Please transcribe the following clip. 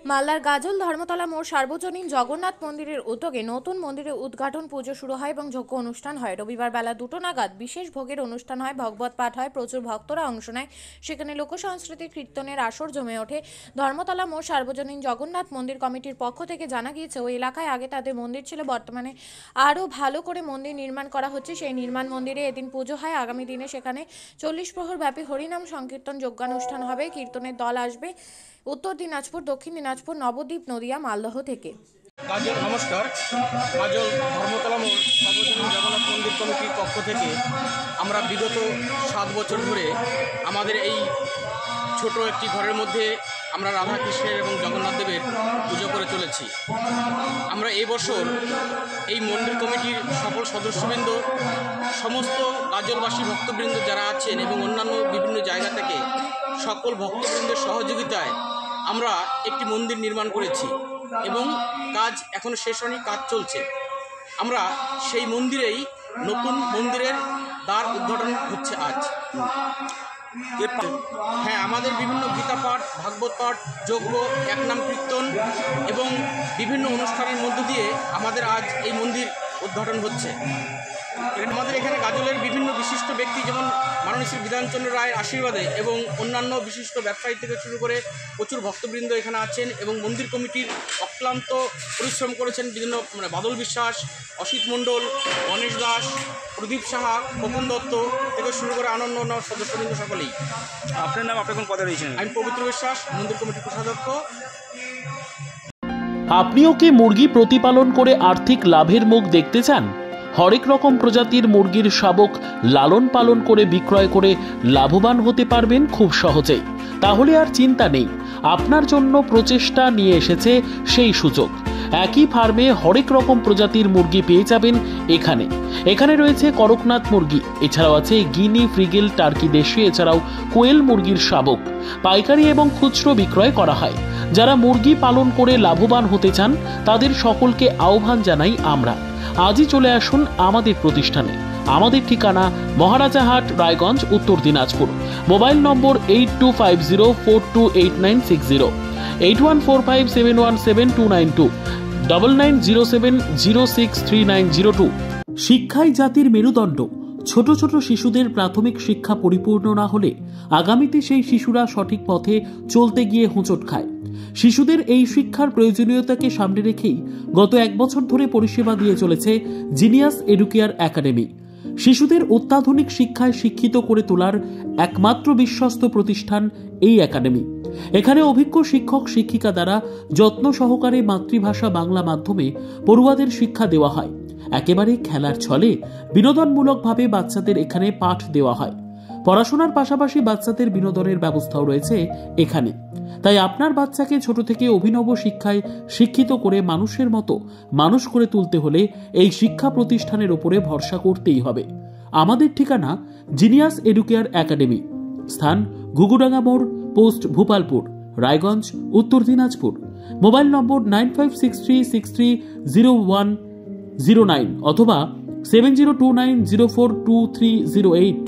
মালদার গাজল ধর্মতলা মোড় সার্বজনীন জগন্নাথ মন্দিরের উদ্যোগে নতুন মন্দিরের উদ্ঘাটন পুজো শুরু হয় এবং যজ্ঞ অনুষ্ঠান হয়। রবিবার বেলা 2টো নাগাদ বিশেষ ভোগের অনুষ্ঠান হয়, ভগবত পাঠ হয়, প্রচুর ভক্তরা অংশ নেয়। সেখানে লোকসংস্কৃতি কীর্তনের আসর জমে ওঠে। ধর্মতলা মোড় সার্বজনীন জগন্নাথ মন্দির কমিটির পক্ষ থেকে জানা গিয়েছে, ওই এলাকায় আগে তাদের মন্দির ছিল, বর্তমানে আরও ভালো করে মন্দির নির্মাণ করা হচ্ছে। সেই নির্মাণ মন্দিরে এদিন পুজো হয়। আগামী দিনে সেখানে 40 প্রহর ব্যাপী হরিনাম সংকীর্তন যজ্ঞানুষ্ঠান হবে। কীর্তনের দল আসবে উত্তর দিনাজপুর, দক্ষিণ দিনাজপুর, নবদ্বীপ, নদিয়া, মালদহ থেকে। কাজল নমস্কার। কাজল ধর্মতলা মোড় সার্বজনীন জগন্নাথ মন্দির কমিটির পক্ষ থেকে আমরা বিগত 7 বছর ধরে আমাদের এই ছোট একটি ঘরের মধ্যে আমরা রাধাকৃষ্ণের এবং জগন্নাথ দেবের পুজো করে চলেছি। আমরা এই বছর এই মন্দির কমিটির সকল সদস্যবৃন্দ, সমস্ত কাজলবাসী ভক্তবৃন্দ যারা আছেন এবং অন্যান্য বিভিন্ন জায়গা থেকে সকল ভক্তবৃন্দের সহযোগিতায় আমরা একটি মন্দির নির্মাণ করেছি এবং কাজ এখনো শেষ হয়নি, কাজ চলছে। আমরা সেই মন্দিরেই নতুন মন্দিরের দ্বার উদ্ঘাটন হচ্ছে আজ। হ্যাঁ, আমাদের বিভিন্ন গীতা পাঠ, ভাগবত পাঠ, যজ্ঞ, একনাম কীর্তন এবং বিভিন্ন অনুষ্ঠানের মধ্য দিয়ে আমাদের আজ এই মন্দির উদ্ঘাটন হচ্ছে। আমাদের এখানে গাজলের বিভিন্ন বিশিষ্ট ব্যক্তি, যেমন মাননীয় শ্রী বিধানচন্দ্র রায়ের আশীর্বাদে এবং অন্যান্য বিশিষ্ট ব্যবসায়ী থেকে শুরু করে প্রচুর ভক্তবৃন্দ এখানে আছেন এবং মন্দির কমিটির অক্লান্ত পরিশ্রম করেছেন বিভিন্ন বাদল বিশ্বাস, অসিত মণ্ডল, গণেশ দাস, প্রদীপ সাহা, খোকন দত্ত থেকে শুরু করে অন্যান্য সদস্যবৃন্দ সকলেই। আপনার নাম, আপনার কোন পদে রয়েছেন? আমি পবিত্র বিশ্বাস, মন্দির কমিটির কোষাধ্যক্ষ। আপনিও কি মুরগি প্রতিপালন করে আর্থিক লাভের মুখ দেখতে চান? হরেক রকম প্রজাতির মুরগির শাবক লালন পালন করে বিক্রয় করে লাভবান হতে পারবেন খুব সহজেই। তাহলে আর চিন্তা নেই, আপনার জন্য প্রচেষ্টা নিয়ে এসেছে সেই সুযোগ। একই ফার্মে হরেক রকম প্রজাতির মুরগি পেয়ে যাবেন এখানে রয়েছে করকনাথ মুরগি, এছাড়াও আছে গিনি, ফ্রিগেল, টার্কি দেশি, এছাড়াও কোয়েল মুরগির শাবক পাইকারি এবং খুচরো বিক্রয় করা হয়। যারা মুরগি পালন করে লাভবান হতে চান তাদের সকলকে আহ্বান জানাই আমরা। আজই চলে আসুন আমাদের প্রতিষ্ঠানে। আমাদের ঠিকানা মহারাজাহাট, রায়গঞ্জ, উত্তর দিনাজপুর। মোবাইল নম্বর 8250428960, 8145717292, 9907063902। শিক্ষাই জাতির মেরুদণ্ড। ছোট ছোট শিশুদের প্রাথমিক শিক্ষা পরিপূর্ণ না হলে আগামীতে সেই শিশুরা সঠিক পথে চলতে গিয়ে হোঁচট খায়। শিশুদের এই শিক্ষার প্রয়োজনীয়তাকে সামনে রেখেই গত 1 বছর ধরে পরিষেবা দিয়ে চলেছে জিনিয়াস এডুকেয়ার একাডেমি। শিশুদের অত্যাধুনিক শিক্ষায় শিক্ষিত করে তোলার একমাত্র বিশ্বস্ত প্রতিষ্ঠান এই একাডেমি। এখানে অভিজ্ঞ শিক্ষক শিক্ষিকা দ্বারা যত্ন সহকারে মাতৃভাষা বাংলা মাধ্যমে পড়ুয়াদের শিক্ষা দেওয়া হয়। একেবারে খেলার ছলে বিনোদনমূলকভাবে বাচ্চাদের এখানে পাঠ দেওয়া হয়। পড়াশোনার পাশাপাশি বাচ্চাদের বিনোদনের ব্যবস্থাও রয়েছে এখানে। তাই আপনার বাচ্চাকে ছোট থেকে অভিনব শিক্ষায় শিক্ষিত করে মানুষের মতো মানুষ করে তুলতে হলে এই শিক্ষা প্রতিষ্ঠানের উপরে ভরসা করতেই হবে। আমাদের ঠিকানা জিনিয়াস এডুকেয়ার একাডেমি, স্থান ঘুঘুডাঙ্গা মোড়, পোস্ট ভূপালপুর, রায়গঞ্জ, উত্তর দিনাজপুর। মোবাইল নম্বর 9563630109 অথবা 7029042308।